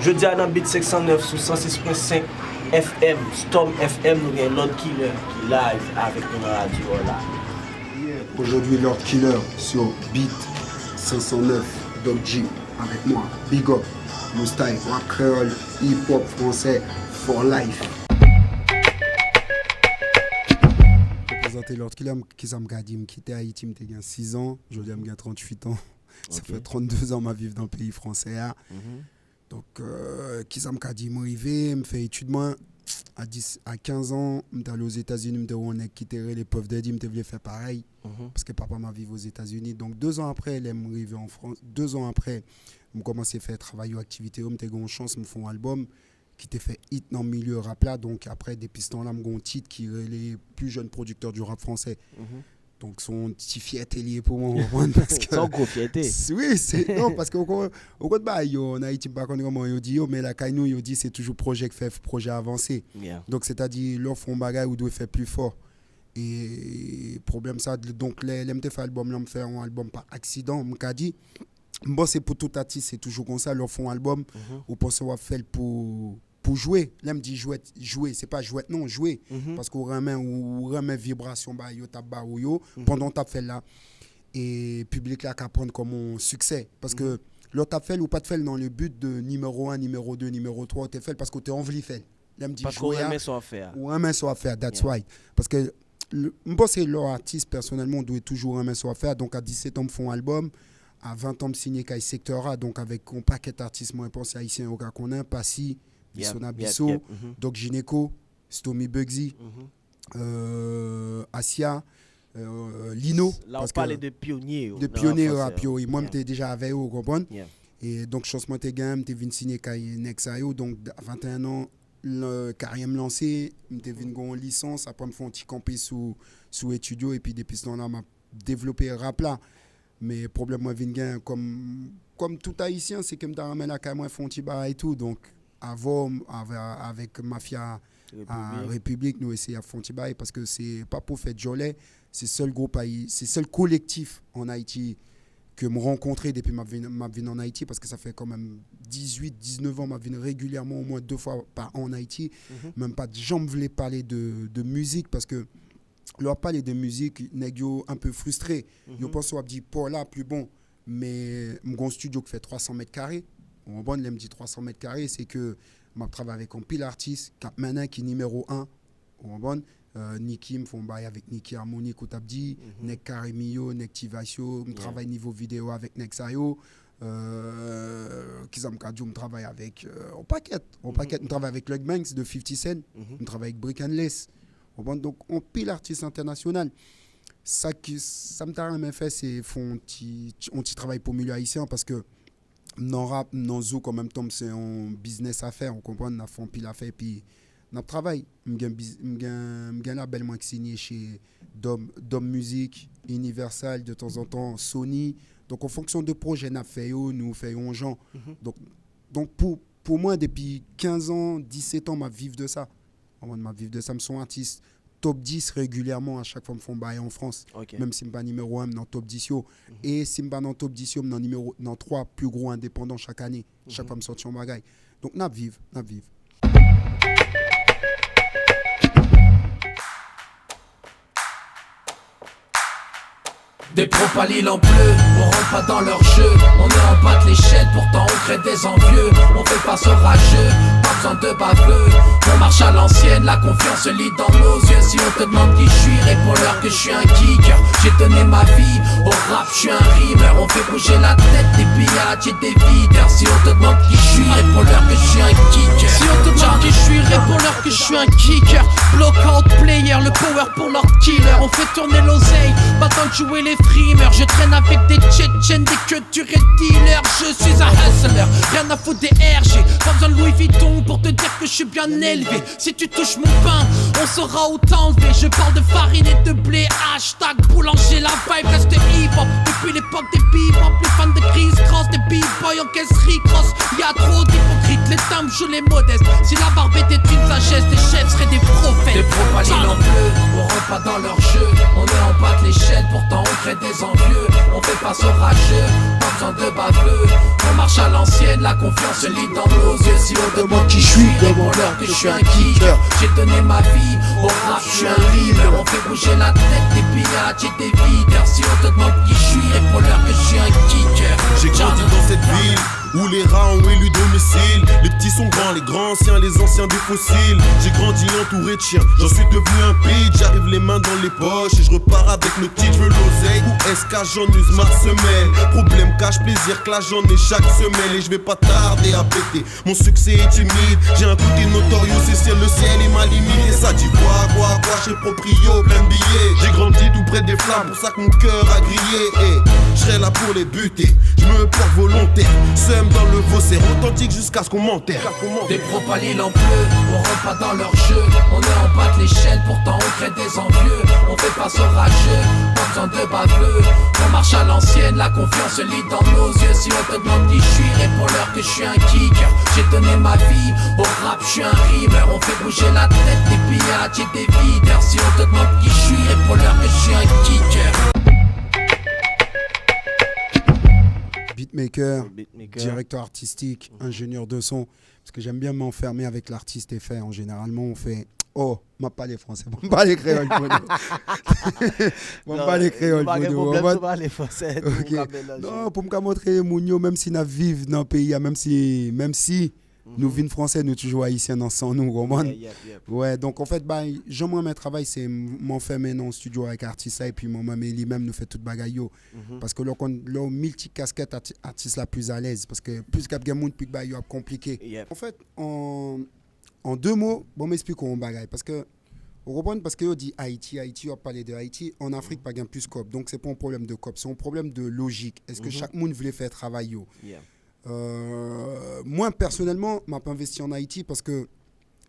Je dis à dans Beat 509 sur 106.5 FM, Storm FM, nous avons Lord Killer qui live avec nous radio là. Aujourd'hui, Lord Killer sur Beat 509, Doc G avec moi. Big up, mon style, rap créole, hip-hop français, for life. Lord Killer, qui ça m'a dit, quitté Haïti, j'ai 6 ans, aujourd'hui j'ai 38 ans. Ça fait 32 ans que je vis dans le pays français. Donc, qui ça m'a dit, je me fait études à 15 ans, je suis allé aux États-Unis, je suis quitté les Puff Daddy, je voulais faire pareil, parce que papa m'a vécu aux États-Unis. Donc, 2 ans après, je suis arrivé en France. 2 ans après, je commencé à faire travail ou activité, j'ai eu une chance de faire un album qui t'a fait hit dans le milieu rap là. Donc après, depuis ce temps-là, j'ai un titre qui est les plus jeunes producteurs du rap français. Donc son petit fierté lié pour moi. Sans gros fierté. Oui, c'est non, parce qu'au Côte-Baille, en Haïti, pas comment il dit, mais la Kainou, il dit c'est toujours projet fait, projet avancé. Donc c'est-à-dire, l'offre on bagaille ou doit faire plus fort. Et problème ça, donc les fait album, là, me faire un album par accident, m'a dit. Bon, c'est pour tout artiste, c'est toujours comme ça, leur font album, ou pensez qu'on va faire pour jouer. Là, me dit jouer, c'est pas jouer, non, jouer. Parce qu'on remet vibration, bah, yo, taba, ou yo, pendant ta fait là. Et le public là, qu'à prendre comme un succès. Parce que l'autre fait ou pas de faire dans le but de numéro 1, numéro 2, numéro 3, tu fait parce que tu as envie de faire. Là, me dit parce qu'on remet son affaire. Ou remet son affaire, that's why. Parce que, je pense que leur artiste, personnellement, doit toujours remettre son affaire. Donc, à 17 ans, ils font un album. À 20 ans, je signé avec Secteur A, donc avec un paquet d'artistes, moi, je pense haïtiens au cas qu'on a, Passy, Bissona Bisso, Doc Gineco, Stomy Bugsy, Asia, Lino. Là, on parlait de pionniers. De pionniers rap. Moi, j'étais déjà avec eux, vous comprenez? Et donc, je suis venu signer avec Nexayo, donc à 21 ans, le carrière me lancé, je venu une licence, après, je me fais un petit campé sous étudio, et puis depuis ce temps-là, je développé le rap là. Mais le problème, moi, vient comme tout haïtien, c'est que je ramène à moi font et tout. Donc, avant, avec Mafia à République, nous essayons à faire parce que c'est pas pour faire jolet, c'est le seul groupe, c'est le seul collectif en Haïti que je rencontré depuis ma vie en Haïti, parce que ça fait quand même 18-19 ans, je viens régulièrement au moins 2 fois par an en Haïti. Même pas de gens me voulaient parler de musique parce que leur parler de musique, nèg yo un peu frustré. Yo pense qu'on dit pour là plus bon, mais mon studio qui fait 300 mètres carrés. On bon, il me dit 300 mètres carrés, c'est que je travaille avec un pile artiste, Cap Manin qui est numéro 1. On bon, Niki me font bail avec Niki Harmony Koutabdi, Nek Karimio, Nek Tivasio, je travaille niveau vidéo avec Nexayo. Kizam Kadjo, je travaille avec on paquet, je travaille avec Lug Banks de 50 Cent, je travaille avec Brick and Lace. Donc, on pile l'artiste international. Ça me t'a jamais fait, c'est on travaille pour le milieu haïtien parce que dans rap, dans zouk, en même temps, c'est un business à faire. On comprend, on a fait un pile à faire. Puis, on travaille. J'ai un label moi qui signé chez Dom Music, Universal, de temps en temps, Sony. Donc, en fonction de projets, nous faisons gens. Donc pour moi, depuis 15 ans, 17 ans, je vis de ça. Ma vie de ça, me sont artistes top 10 régulièrement à chaque fois me font bailler en France. Même si je ne suis pas numéro 1 dans top 10 et si je ne suis pas dans top 10 dans 3 plus gros indépendants chaque année. Chaque fois me sortir en bagaille. Donc n'a vive. Des propaliles en bleu, on rentre pas dans leur jeu. On est en bas de l'échelle, pourtant on crée des envieux. On fait pas ce rageux, pas besoin de baveux. On marche à l'ancienne, la confiance se lit dans nos yeux. Si on te demande qui je suis, réponds-leur que je suis un kicker. J'ai donné ma vie, au rap je suis un rimeur. On fait bouger la tête des pillades et des videurs. Si on te demande qui je suis, réponds-leur que je suis un kicker. Si on te demande qui je suis, réponds-leur que je suis un kicker. Blockout player, le power pour leur killer. On fait tourner l'oseille, pas tant de jouer les frimeurs. Je traîne avec des tchétchènes, des queues dures et dealers. Je suis un hustler, rien à foutre des RG. Pas besoin de Louis Vuitton pour te dire que je suis bien élevé. Si tu touches mon pain, on saura où t'enlever. Je parle de farine et de blé, hashtag boulanger. La vibe reste hip-hop depuis l'époque des bebop. Les fans de Chris Cross, des b-boys en caisserie cross. Y'a trop d'hypocrites, les timbres je les modestes. Si la barbe était une sagesse, les chefs seraient des prophètes. Des propaliles en bleu, on rentre pas dans leur jeu. On est en bas de l'échelle, pourtant on crée des envieux. On fait pas ce rageux, pas pas besoin de baveux. On marche à l'ancienne, la confiance se lit dans nos yeux. Si on demande qui je suis, réponds-leur que je suis un kicker. J'ai donné ma vie au rap, je suis un rimeur. On fait bouger la tête des pirates et des videurs. Si on te demande qui je suis, réponds-leur que je suis un kicker. J'ai grandi dans cette ville où les rats ont élu domicile. Les petits sont grands, les grands anciens, les anciens des fossiles. J'ai grandi entouré de chiens, j'en suis devenu un pitch. J'arrive les mains dans les poches et je repars avec mes titres. Je veux l'oseille ou est-ce qu'à j'en use ma semelle. Problème cache plaisir que là j'en ai chaque semaine. Et je vais pas tarder à péter, mon succès est timide. J'ai un côté notorieux, c'est le ciel est ma limite. Et ça dit quoi, chez Proprio, plein de billets. J'ai grandi tout près des flammes, pour ça que mon cœur a grillé. Et je serai là pour les buter, je me porte volontaire. Dans le faussaire, authentique jusqu'à ce qu'on m'enterre. Des propaliles en bleu, on rentre pas dans leur jeu. On est en bas de l'échelle, pourtant on crée des envieux. On fait pas orageux, pas besoin de baveux. On marche à l'ancienne, la confiance se lit dans nos yeux. Si on te demande qui je suis, réponds-leur que je suis un kicker. J'ai donné ma vie au rap, je suis un rimeur. On fait bouger la tête des pirates et des videurs. Si on te demande qui je suis, réponds-leur que je suis un kicker. Beatmaker, directeur artistique, ingénieur de son. Parce que j'aime bien m'enfermer avec l'artiste et faire. Généralement, on fait oh, m'a pas les français, bon pas les créoles. Bon pas les créoles. Pas les français. Non, pour me montrer Mounio, même si nous vivons dans le pays, même si nous vivons français, nous toujours haïtiens dans son nous, ouais, donc en fait, j'aime mon travail, c'est m'enfermer dans le studio avec artiste et puis moi-même lui-même nous fait toute bagaille. Parce que le multi-casquette artiste la plus à l'aise. Parce que plus qu'il y a de monde, plus que c'est compliqué. En fait, en deux mots, bon, m'explique on bagaille. Parce que, parce que on dit Haïti, on a parlé de Haïti, en Afrique, pas gain plus COP. Donc, c'est pas un problème de COP, c'est un problème de logique. Est-ce que chaque monde voulait faire travail? Moi, personnellement, je n'ai pas investi en Haïti parce que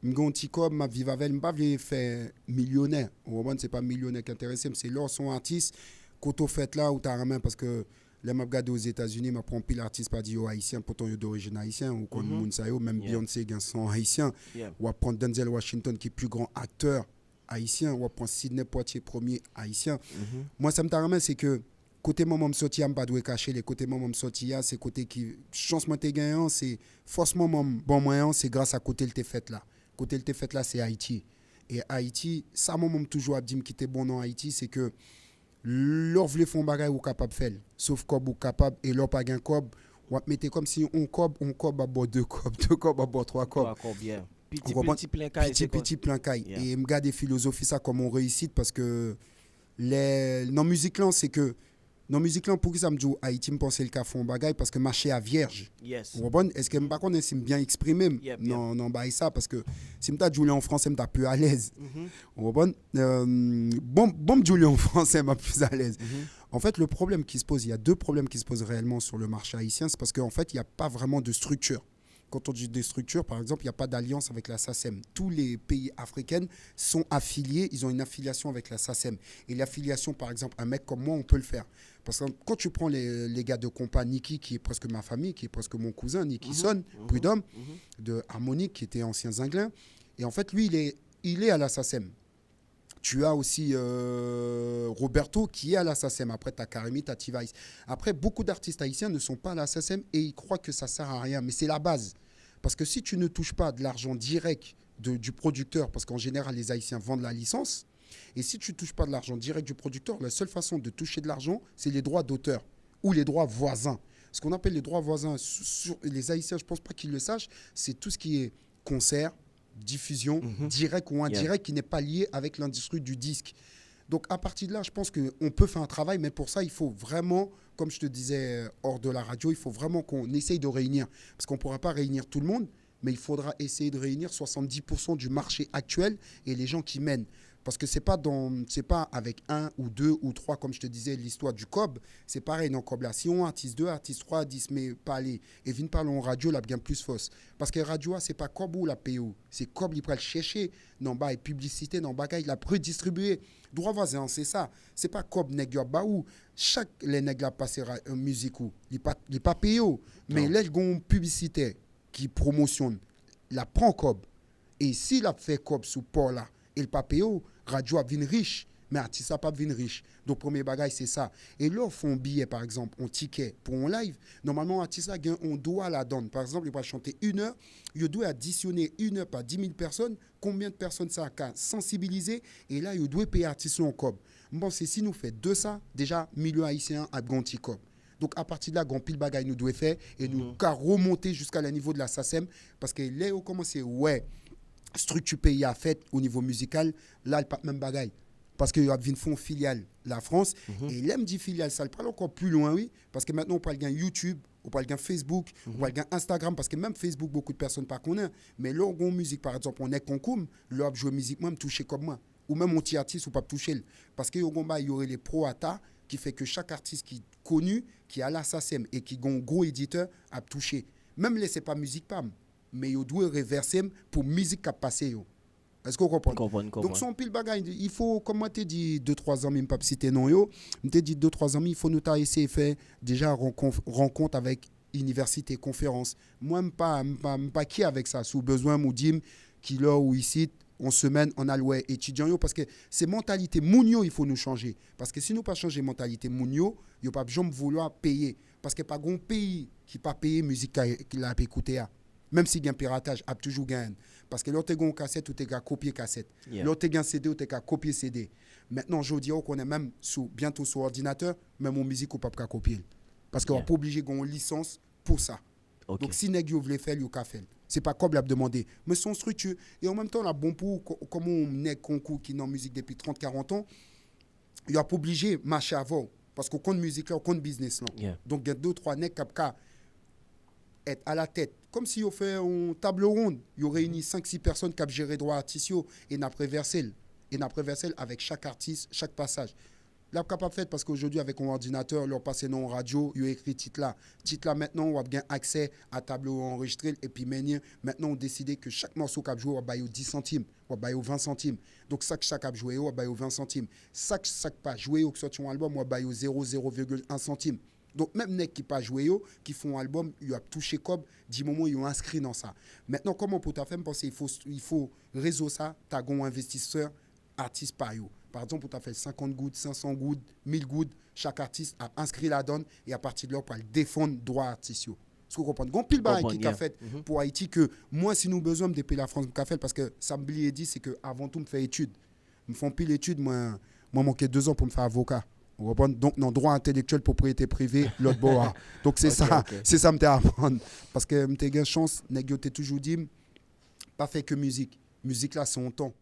je suis comme ma vie avec, je ne veux pas faire millionnaire. Ce n'est pas millionnaire qui est intéressé, mais c'est là son artiste qu'on fait là où tu as la main parce que là, je regarde aux États-Unis, je prends pile l'artiste pas dit haïtien, pourtant il est d'origine haïtienne, ou comme Mounsayo, même Beyoncé est son haïtien. On va prendre Denzel Washington qui est plus grand acteur haïtien, on va prendre Sidney Poitier premier haïtien. Moi, ça me t'a c'est que côté maman sorti, je ne pas cacher les côtés maman sorti, c'est côté qui chance moi t'es gagnant, c'est forcément bon moyen, c'est grâce à côté le t'es fait là. Côté le t'es fait là, c'est Haïti. Et Haïti, ça moi toujours a dit qui était bon dans Haïti, c'est que leur voulait font bagay ou capable faire, sauf cob ou capable et leur pas gain cob, on mettait comme si on cob à bord deux cob à bord trois cob. Petit plein caille. Et me garder philosophie ça comme on réussit parce que dans musique là c'est que dans musique là pour que ça me dit Haïti me penser le cas font bagay parce que marché à vierge. Est-ce que pas connais si bien exprimé non bah ça parce que si me t'a joué en français me t'a plus à l'aise. Bon jouer en français m'a plus à l'aise. En fait le problème qui se pose, il y a deux problèmes qui se posent réellement sur le marché haïtien, c'est parce qu'en fait il n'y a pas vraiment de structure. Quand on dit des structures, par exemple, il n'y a pas d'alliance avec la SACEM. Tous les pays africains sont affiliés, ils ont une affiliation avec la SACEM. Et l'affiliation, par exemple, un mec comme moi, on peut le faire. Parce que quand tu prends les gars de compas, Niki, qui est presque ma famille, qui est presque mon cousin, Niki Son, Prud'homme, de Harmonique, qui était ancien Zinglin. Et en fait, lui, il est à la SACEM. Tu as aussi Roberto qui est à la SACEM. Après, tu as Karimi, tu as T-Vice. Après, beaucoup d'artistes haïtiens ne sont pas à la SACEM et ils croient que ça ne sert à rien. Mais c'est la base. Parce que si tu ne touches pas de l'argent direct du producteur, parce qu'en général, les Haïtiens vendent la licence, et si tu ne touches pas de l'argent direct du producteur, la seule façon de toucher de l'argent, c'est les droits d'auteur ou les droits voisins. Ce qu'on appelle les droits voisins, sur les Haïtiens, je ne pense pas qu'ils le sachent, c'est tout ce qui est concert, diffusion, direct ou indirect, qui n'est pas lié avec l'industrie du disque. Donc, à partir de là, je pense qu'on peut faire un travail, mais pour ça, il faut vraiment, comme je te disais hors de la radio, il faut vraiment qu'on essaye de réunir. Parce qu'on ne pourra pas réunir tout le monde, mais il faudra essayer de réunir 70% du marché actuel et les gens qui mènent. Parce que c'est pas avec un ou deux ou trois, comme je te disais, l'histoire du COB. C'est pareil dans le COB là. Si on artiste 2, artiste 3, 10, mais pas aller. Et viens parler en radio, là, bien plus fausse. Parce que radio, c'est pas COB ou la PO. C'est COB, il peut le chercher. Non, bah, et publicité, non, bagaille, il a redistribué. Droit voisin, c'est ça. C'est pas COB, nègre, bah, ou chaque les nègres là passé musique ou. Il n'est pas PO. Mais là, il y a une publicité qui promotionne. La prend COB. Et s'il a fait COB sous port là, et le PAPEO, radio a venu riche mais artiste ça pas venir riche. Donc premier bagage c'est ça. Et là font billet par exemple, on ticket pour un live, normalement artiste là on doit la donne. Par exemple, il va chanter 1 heure, il doit additionner 1 heure par 10 000 personnes, combien de personnes ça a sensibiliser et là il doit payer artiste en cob. Bon, c'est si nous fait de ça, déjà milieu haïtien a grand petit cob. Donc à partir de là, grand pile bagaille nous doit faire et nous qu'à remonter jusqu'à le niveau de la SACEM parce que là on commence ouais structure pays a fait au niveau musical, là il pas même bagaille. Parce qu'il y a une filiale, la France, et l'aime dit filiale, ça le parle encore plus loin, oui, parce que maintenant on parle de YouTube, on parle de Facebook, on parle de Instagram, parce que même Facebook, beaucoup de personnes ne connaissent, mais là, on a musique, par exemple, on est concours, là, on joue musique, moi, me toucher comme moi, ou même mon petit artiste, ou pas toucher, parce qu'il y aurait les pro-ata, qui fait que chaque artiste qui est connu, qui a la SACEM, et qui a un gros éditeur, a touché. Même là, ce n'est pas musique, pas, mais il doit reverser pour musique qui a passé. Est-ce qu'on comprend? Donc, son pile bagaille, il faut, comme moi, t'ai dit 2-3 ans, même pas citer non, yo, t'ai dit 2-3 ans, il faut nous essayer de faire déjà rencontre avec université, conférence. Moi, pas qui avec ça, sous besoin, moudim, qui là ou ici, en semaine, on a loué étudiant, parce que c'est mentalité mounio, il faut nous changer. Parce que si nous pas changer mentalité mounio, il n'y a pas besoin de vouloir payer. Parce que pas grand pays qui pas payer musique qu'il a écouté. Même si il y a un piratage, il a toujours gagné. Parce que l'autre a une cassette ou tu as copié cassette. L'autre a un CD ou tu as copié CD. Maintenant, je dis qu'on est même bientôt sur ordinateur, même en musique, on ne peut pas copier. Parce qu'on n'est pas obligé d'avoir une licence pour ça. Okay. Donc, si vous voulez faire, vous pouvez faire. Ce n'est pas comme l'a demandé. Mais son structure. Et en même temps, là, bon pour, comme on est concours qui est dans la musique depuis 30-40 ans, il n'est pas obligé de marcher avant. Parce qu'on compte musique là, on compte business là. Donc, il y a 2-3 nègres qui être à la tête. Comme si on fait une table ronde, il y aurait réuni 5-6 personnes qui ont géré droit artistes et n'a préversé avec chaque artiste, chaque passage. Là, capable fait parce qu'aujourd'hui, avec un ordinateur, leur passé dans la radio, il y a écrit titre là. Titre là, maintenant, on a bien accès à tableau enregistré et puis maintenant, on décide que chaque morceau qu'on joue, on va 10 centimes, on va 20 centimes. Donc, chaque a joué, on va 20 centimes. Chaque pas joué ou qui sort un album, on va 0,1 centime. Donc, même les qui pas joué, qui font un album, ils ont touché comme, du moment ils ont inscrit dans ça. Maintenant, comment pour ta femme, parce qu'il faut réseau ça, tu as un investisseur, artiste par eux. Par exemple, pour ta fait 50 gouttes, 500 gouttes, 1000 gouttes, chaque artiste a inscrit la donne et à partir de là, on peut défendre droit artiste. Est-ce que vous comprenez? Gon pile bail qui a fait pour Haïti que moi, si nous besoin de payer la France, je fait parce que ça me dit c'est que avant tout, me faire études. Me font pile études, moi manqué 2 ans pour me faire avocat. Donc, dans droit intellectuel, propriété privée, l'autre bois. Donc, c'est ça, c'est ça que je apprendre. Parce que je chance, je toujours dit, pas fait que musique. Musique là, c'est un temps.